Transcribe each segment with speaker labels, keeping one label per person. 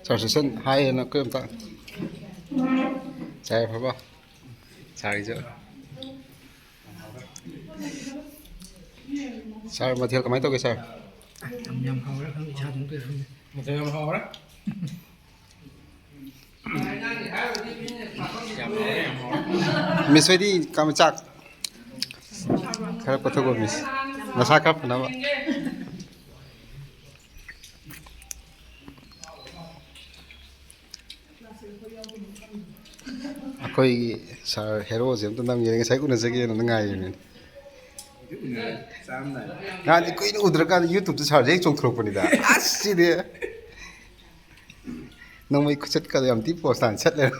Speaker 1: Session hai nó cứ ta chạy phải không chạy chứ sao mà theo cái máy tôi cái sao
Speaker 2: nhầm hầu đó không sao chúng tôi không
Speaker 3: một thời gian hò đó
Speaker 1: mình xoay đi cầm chắc khá có thua của mình nó sao cấp nó vậy Akoi sa hero jem tu nam yeng sai ku na segi na ngai ni na ni koi udra ka YouTube tu sa je chong throk pani da asi de nong mai khuchat ka yam ti post an chat le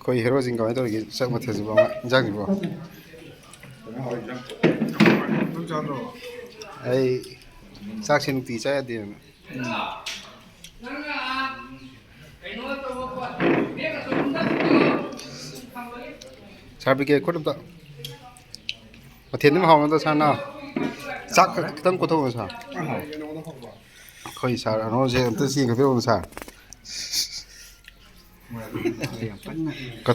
Speaker 1: koi hero jing ka mai to gi sak ma the ju ba ma jang ji bo ai sak sin ti cha de sa bi ke ko dum ta ma the nim haw na sa na sak tang ko tho sa koi sa no je ta si ka pe sa có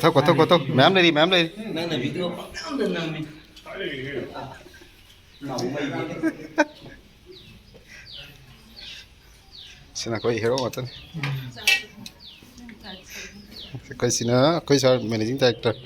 Speaker 1: thâu mém đây đi
Speaker 2: đang là video không được làm mình
Speaker 1: xin là có hero mà tên coi xin nữa coi sao managing director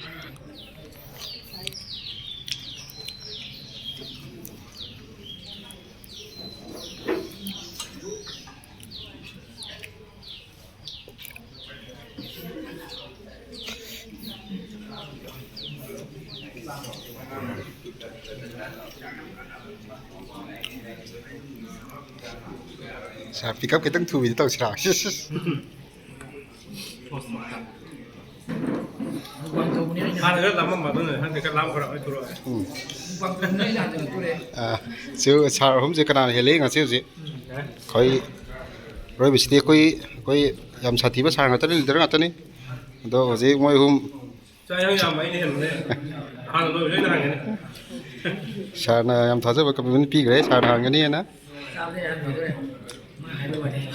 Speaker 1: sao pick up cái tăng thu vì tao xả
Speaker 3: anh rất làm mà tôi này anh cái làm cái đó tôi rồi
Speaker 1: à siêu xả hôm giờ cái nào hệ lý ngà siêu gì coi rồi bị gì coi làm sao thì bắt sang người ta đi tới này đó gì mỗi hôm
Speaker 3: saya yang main ini nih anh tôi thấy này
Speaker 1: sáng là làm tháo ra với cái mình pi cái sáng hàng cái này nè
Speaker 2: sao thế anh tôi đây mà hai đôi này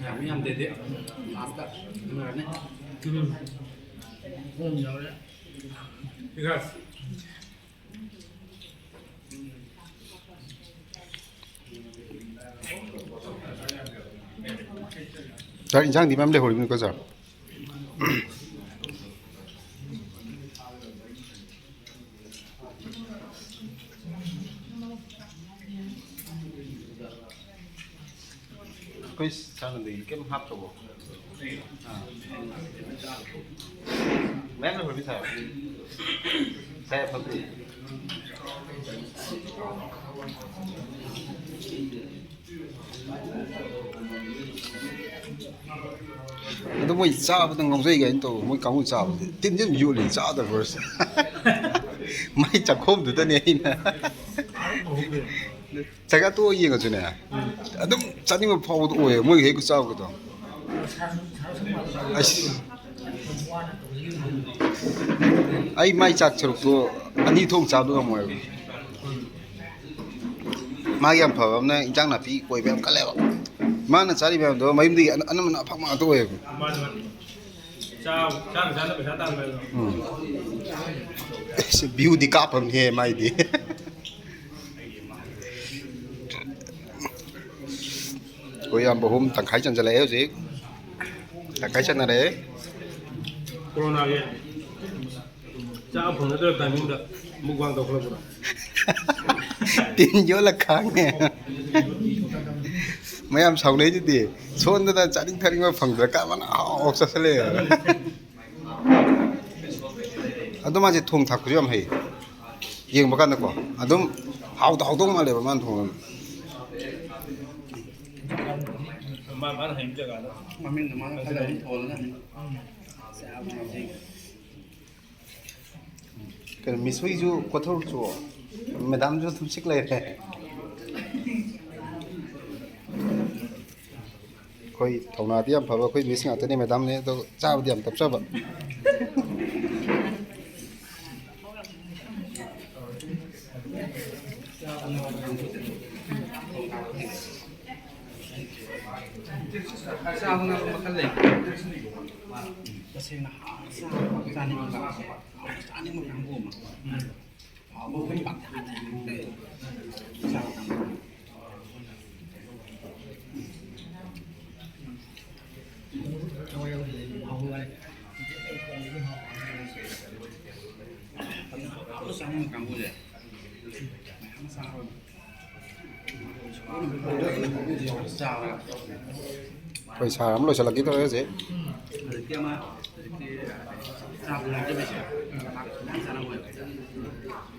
Speaker 3: kami yang dede master benar nih
Speaker 2: không nhiều đấy
Speaker 3: because
Speaker 1: 자 인상 니 맘대 호리는 거죠 cái sao mình cái hấp cho bộ mét nó phải biết sao xe phân gì nó mới sao nó không dễ cái tổ mới cống sao tin nhất nhiều liền sao được rồi mấy chẳng không được tên này nè 제가 또 이해가 주네. 너무 짜증을 파고도 오해. 뭐 이게 싸우거든. 아씨. 아이 마이 짝처럼도 아니 통 잡도가 뭐예요. 마이 안 파면 인장 나비 거의 배움 깔래요. 마는 자리 배움 너 마임들이 안 하면 아파만 또 해요.
Speaker 3: 맞아 chào chào chào nó phải chào tạm rồi
Speaker 1: 비우디 까밤 해 마이디. Cô em bảo hôm tặng khai chân cho lẽ gì tặng khai chân là đấy
Speaker 3: corona kia chào phone nó được timing được mua quang đầu rồi
Speaker 1: tin vô là kháng nè mấy em sau đấy chứ gì số người ta trả định thay mà phẳng được cả mà nó sao sẽ lên à tôi mà chỉ thùng thạc của em hay riêng mà cái nó có à tôi hào tung mà để mà ăn thùng
Speaker 3: mà hình chưa cả
Speaker 2: mà mình mà thay đổi thốn là sao mà
Speaker 1: cái misu ju có thâu chu madam ju thum sik le ꯑꯩꯈꯣꯏ ꯊꯧꯅꯥꯗꯤ ꯌꯥꯝ ꯐꯕ ꯑꯩꯈꯣꯏ ꯃꯤꯁ ꯉꯥꯛꯇꯅꯤ ꯃꯦꯗꯥꯝꯅꯦ ꯑꯗꯣ ꯆꯥꯕꯗꯤ ꯌꯥꯝ ꯇꯞꯆꯕ
Speaker 2: ꯆꯥꯕ ꯉꯝꯕ ꯃꯈꯜ ꯂꯩ ꯇꯁꯦꯡꯅ ꯆꯥꯅꯤꯡꯕ ꯀꯥꯡꯕꯨ ꯑꯃ ꯍꯥꯎꯕ ꯑꯩꯈꯣꯏ ꯄꯥꯛꯊꯥꯗ ꯆꯥꯕ ꯀꯥꯡꯕꯨ ꯆꯥꯅꯤꯡꯕ ꯀꯥꯡꯕꯨꯁꯦ ꯃꯌꯥꯝ ꯆꯥꯕ ꯆꯥꯕ
Speaker 1: ꯑꯩꯈꯣꯏ ꯁꯥꯔ ꯑꯃ ꯂꯣꯏꯁꯤꯜꯂꯛꯈꯤꯗꯧꯔꯦ ꯍꯧꯖꯤꯛ
Speaker 2: ꯍꯧꯖꯤꯛꯇꯤ ꯑꯃ ꯍꯧꯖꯤꯛꯇꯤ ꯆꯥꯕ ꯂꯥꯛꯇꯕꯁꯦ ꯆꯥꯅꯕ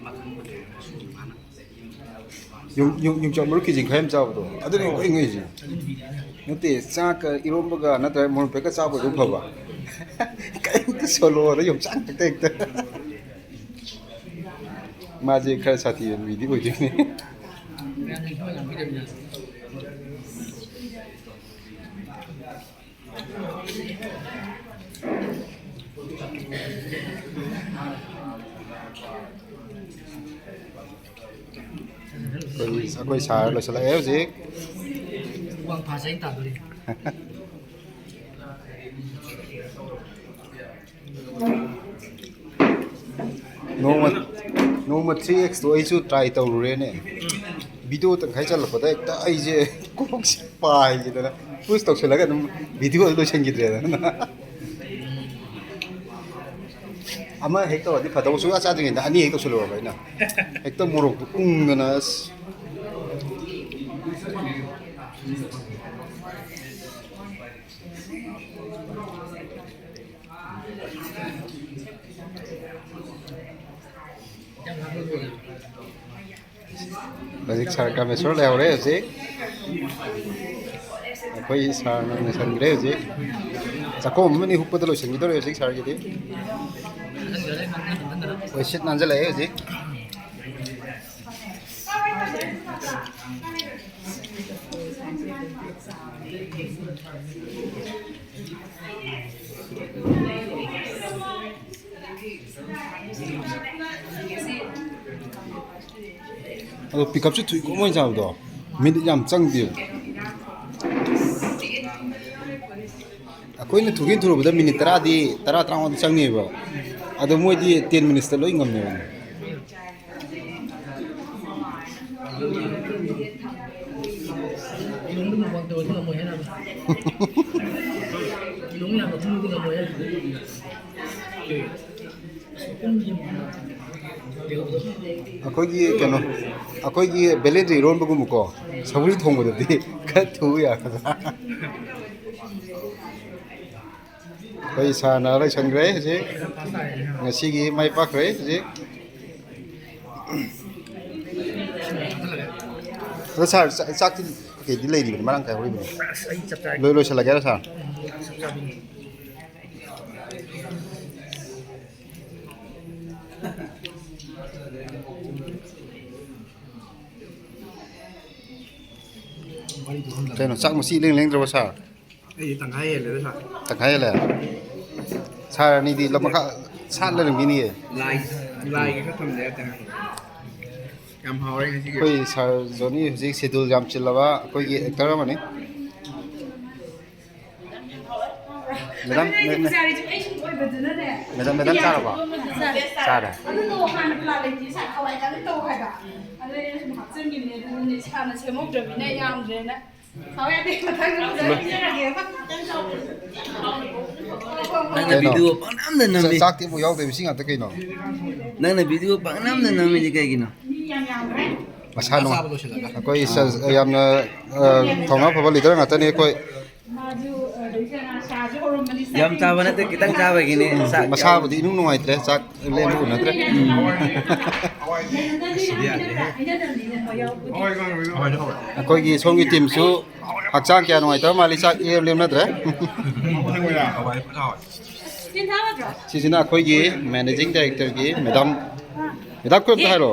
Speaker 2: ꯃꯈꯜ ꯃꯥꯅ
Speaker 1: ꯌꯣꯡꯆꯥꯛ ꯃꯔꯨ ꯀꯦꯖꯤ ꯈꯔ ꯌꯥꯝ ꯆꯥꯕꯗꯣ ꯑꯗꯨꯅꯤ ꯑꯩꯈꯣꯏ ꯉꯩꯁꯦ ꯅꯠꯇꯦ ꯆꯥꯛꯀ ꯏꯔꯣꯝꯕꯒ ꯅꯠꯇ꯭ꯔꯒ ꯃꯣꯔꯣꯛ ꯄꯦꯛꯀ ꯆꯥꯕꯗꯨ ꯐꯕ ꯀꯩꯝꯇ ꯁꯣꯂꯣꯗ ꯌꯣꯡꯆꯥꯛ ꯈꯛꯇ ꯍꯦꯛꯇ 마지 칼사티 미디고 있네. 거의 잘 러슬라요 지.
Speaker 4: 왕 파생 따돌이.
Speaker 1: 노마 3x 도 아이주 트라이 tꯧꯔꯨꯔꯦꯅꯦ ꯚꯤꯗꯤꯑꯣ ꯇꯪꯈꯥꯏ ꯆꯠꯂꯛꯄꯗ ꯍꯦꯛꯇ ꯑꯩꯁꯦ ꯀꯣꯛꯁꯦ ꯄꯥꯏꯈꯤꯗꯅ ꯄꯨꯁ ꯇꯧꯁꯤꯜꯂꯒ ꯑꯗꯨꯝ ꯚꯤꯗꯤꯑꯣ ꯂꯣꯏꯁꯤꯟꯈꯤꯗ꯭ꯔꯦꯗꯅ ꯑꯃ ꯍꯦꯛ ꯇꯧꯔꯗꯤ ꯐꯗꯧ ꯁꯨꯡꯆꯥ ꯆꯥꯗ꯭ꯔꯤꯉꯩꯗ ꯑꯅꯤ ꯍꯦꯛ ꯇꯧꯁꯤꯜꯂꯨꯔꯕ ꯑꯩꯅ ꯍꯦꯛꯇ ꯃꯣꯔꯣꯛꯇꯨ ꯎꯪꯗꯅ ꯑꯁ Basic sar ka mesor le hore ase koi sar na san gre ase chako mani huppa lo sang gidore ase sar gidi koi shit nan jale ase ado pickup chu thui ko moi jaw do minute yam chang di akoi na thugin thuru bada minute 10 di 10 30 di chang ni ba ado moi di 10 minutes ta loi ngam ne
Speaker 4: 이런 거 먹도 어디가 뭐 해나. 이런 거 먹는 거 뭐야?
Speaker 1: ꯑꯩꯈꯣꯏꯒꯤ ꯀꯩꯅꯣ ꯑꯩꯈꯣꯏꯒꯤ ꯕꯦꯂꯦꯟꯗ꯭ꯔꯤ ꯏꯔꯣꯟꯕꯒꯨꯝꯕꯀꯣ ꯁꯧꯒ꯭ꯔꯤ ꯊꯣꯡꯕꯗꯗꯤ ꯈꯔ ꯊꯨ ꯌꯥꯒꯗ꯭ꯔꯥ ꯑꯩꯈꯣꯏ ꯁꯥꯔꯅ ꯂꯣꯏꯁꯟꯈ꯭ꯔꯦ ꯍꯧꯖꯤꯛ ꯉꯁꯤꯒꯤ ꯃꯥꯏ ꯄꯥꯛꯈ꯭ꯔꯦ ꯍꯧꯖꯤꯛ ꯑꯗꯣ ꯁꯥꯔ ꯆꯥꯛꯇꯤ ꯀꯩꯗꯤ ꯂꯩꯔꯤꯕꯅꯤ ꯃꯔꯥꯡ ꯀꯥꯏ ꯍꯧꯔꯤꯕꯅꯤ ꯂꯣꯏꯁꯤꯜꯂꯒꯦꯔꯥ ꯁꯥꯔ kayaknya sak mesti leng terus sar.
Speaker 2: tangkai ya lho sa.
Speaker 1: Tangkai lah. Sar ni di lemak sar leng gini ya.
Speaker 2: Lai cái thầm đấy ta. Cam hào đấy cái gì.
Speaker 1: Koi sar zoni hujik schedule jam chilawa koi ye actor mana ni? Madam cara apa? Cara.
Speaker 2: Nang na video pang nam na nami.
Speaker 1: Sakti mo yaw tayo singa takay no.
Speaker 2: Nang na video pang nam na nami di kay gino.
Speaker 1: Masano. Ako isa yam na thonga phaba leader ngata ni ko
Speaker 2: Yam chawa na te kitang chawa gini.
Speaker 1: masaba di inung nungay tre sak le mo na tre. Ako gi songi team su hakchang kya nungay ta mali sak em lem na tre. Sisina ako gi managing director gi madam ko ta haro.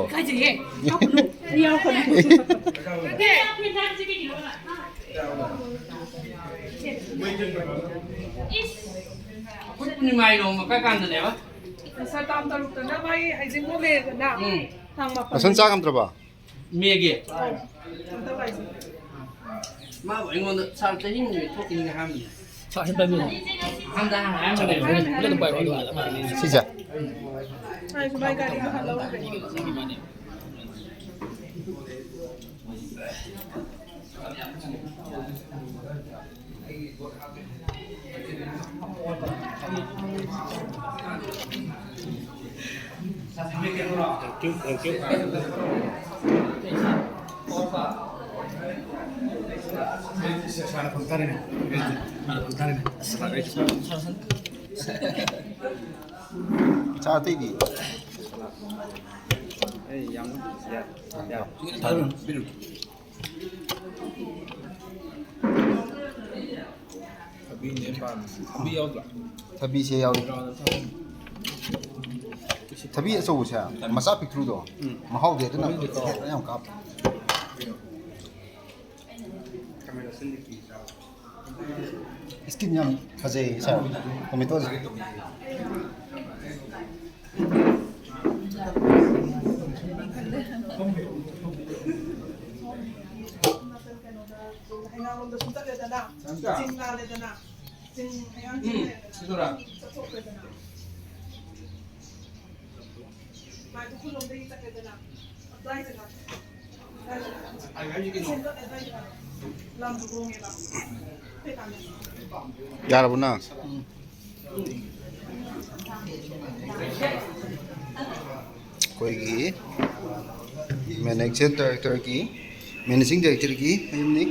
Speaker 4: คุณนี่ไม่ลงมาใกล้กันเลยวะ
Speaker 5: Sa tam taruk na mai ai jing mo le na. Thang ma pa.
Speaker 1: Asan sa kam traba?
Speaker 4: เมียเกี่ย
Speaker 5: Ta bai.
Speaker 4: มาบอกงอนสาวจะยิ่งทุกทีนะฮะสาวฉันไปมึงทำได้ฮะไม่ต้องไปวันละมา
Speaker 1: Sija.
Speaker 5: Ai su bai ga ri ma lo be.
Speaker 2: Sana contar ini. Contar ini.
Speaker 1: Sa ti di.
Speaker 2: Yang ya. Ya. Tapi ini pan. Tapi ya udah.
Speaker 1: Thabi se yaw. Thabi so sa. Masa pik thru do. Ma haw de na. Yam kap.
Speaker 2: Kamera sendiri.
Speaker 1: Skin yam faze sa. Kami to.
Speaker 5: Hai na lo da sun ta le da na. Jing na le da na. Jing hai an jing.
Speaker 4: Sudara.
Speaker 5: Mai ku lo de ta ke da na. Apply ta na.
Speaker 4: Ai ga yikin no.
Speaker 5: Lam tu ko nge la. Pe ta ne.
Speaker 1: Ya la buna. Koi gi managing director ki managing director ki ayum ni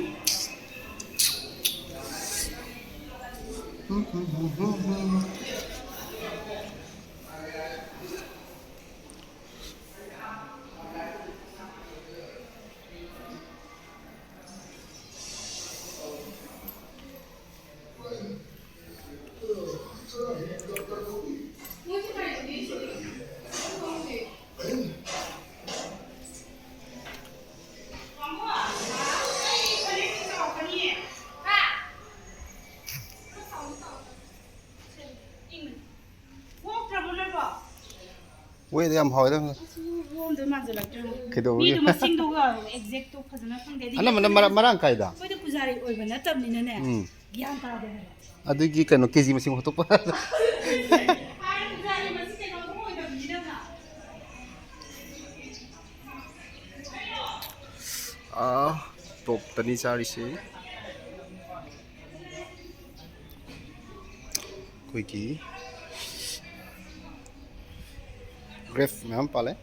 Speaker 1: 왜 내가 하다
Speaker 6: ꯋꯥꯝꯗ ꯃꯥꯟꯁꯤꯜꯂꯛꯇ꯭ꯔꯦ
Speaker 1: 그래도
Speaker 6: ꯃꯤꯗꯨ ꯃꯁꯤꯡꯗꯨꯒ ꯑꯦꯛꯖꯦꯛꯇꯣ ꯐꯖꯅ ꯈꯪꯗꯦ
Speaker 1: 하나 말안 까이다
Speaker 6: ꯑꯩꯈꯣꯏꯗ ꯄꯨꯖꯥꯔꯤ ꯑꯣꯏꯕ ꯅꯠꯇꯕꯅꯤꯅꯅꯦ
Speaker 1: 음
Speaker 6: ꯒ꯭ꯌꯥꯟ ꯇꯥꯗꯦ
Speaker 1: 아들기 그노 계지 무슨 것도 봐
Speaker 6: ꯄꯨꯖꯥꯔꯤ ꯃꯁꯤꯡ ꯀꯩꯅꯣ ꯑꯣꯏꯗꯕꯅꯤꯅ
Speaker 1: 아 똑다니 자리시 거기 그래프 면 빨래